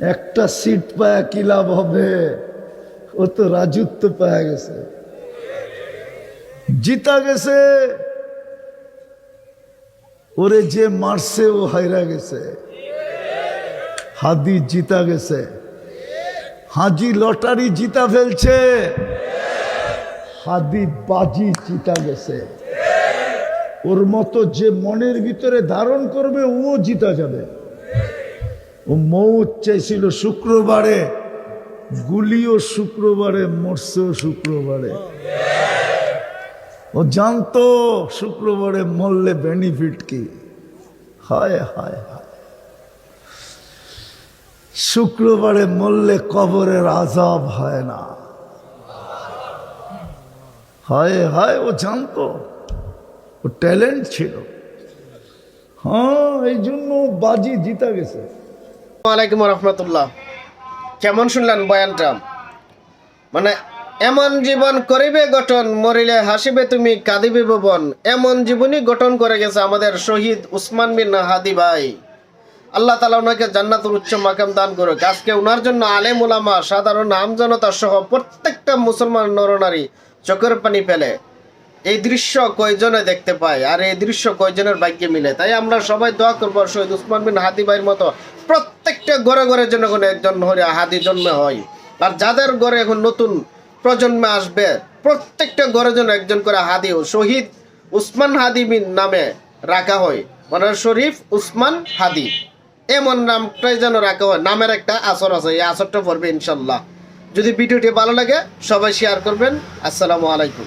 একটা সিট পায়া কি লাভ হবে? ও তো রাজত্ব পায়া গেছে, জিতা গেছে। ওরে যে মারছে ও হাইরা গেছে। হাদি জিতা গেছে, হাজি লটারি জিতা ফেলছে, হাদি বাজি জিতা গেছে। ওর মতো যে মনের ভিতরে ধারণ করবে ও জিতা যাবে। ও মৌত চাইছিল শুক্রবারে, গুলিও শুক্রবারে, মরছেও শুক্রবারে। ও জানতো শুক্রবারে মরলে বেনিফিট কি। হায় হায় হায়, শুক্রবারে মরলে কবরের আযাব হয় না। হায় হায়, ও জানতো, ও ট্যালেন্ট ছিল। হ্যাঁ, এই জন্য বাজি জিতা গেছে। ওয়ালাইকুম রহমতুল্লাহ। কেমন শুনলেন বয়ানটা? মানে এমন জীবন করিবে গঠন, মরিলে হাসিবে তুমি কাঁদিবে ভুবন। এমন জীবনই গঠন করে গেছে আমাদের শহীদ উসমান বিন হাদি ভাই। আল্লাহ তাআলা ওনাকে জান্নাতুল উচ্চ মাকাম দান করুক। আজকে ওনার জন্য আলেম ওলামা, সাধারণ আমজনতা সহ প্রত্যেকটা মুসলমান নরনারী চোখের পানি ফেলে। এই দৃশ্য কয়জনে দেখতে পায়, আর এই দৃশ্য কয়জনের ভাগ্যে মিলে? তাই আমরা সবাই দোয়া করবো শহীদ উসমান বিন হাদি ভাইয়ের মতো প্রত্যেকটা ঘরে ঘরে যেন একজন হাদি জন্মে হয়। আর যাদের ঘরে এখন নতুন প্রজন্মে আসবে, প্রত্যেকটা ঘরে যেন একজন করে হাদি শহীদ উসমান হাদি বিন নামে রাখা হয়। মানে শরীফ উসমান হাদি এমন নামটাই যেন রাখা হয়। নামের একটা আসর আছে, এই আসরটা পড়বে ইনশাল্লাহ। যদি ভিডিওটি ভালো লাগে সবাই শেয়ার করবেন। আসসালামু আলাইকুম।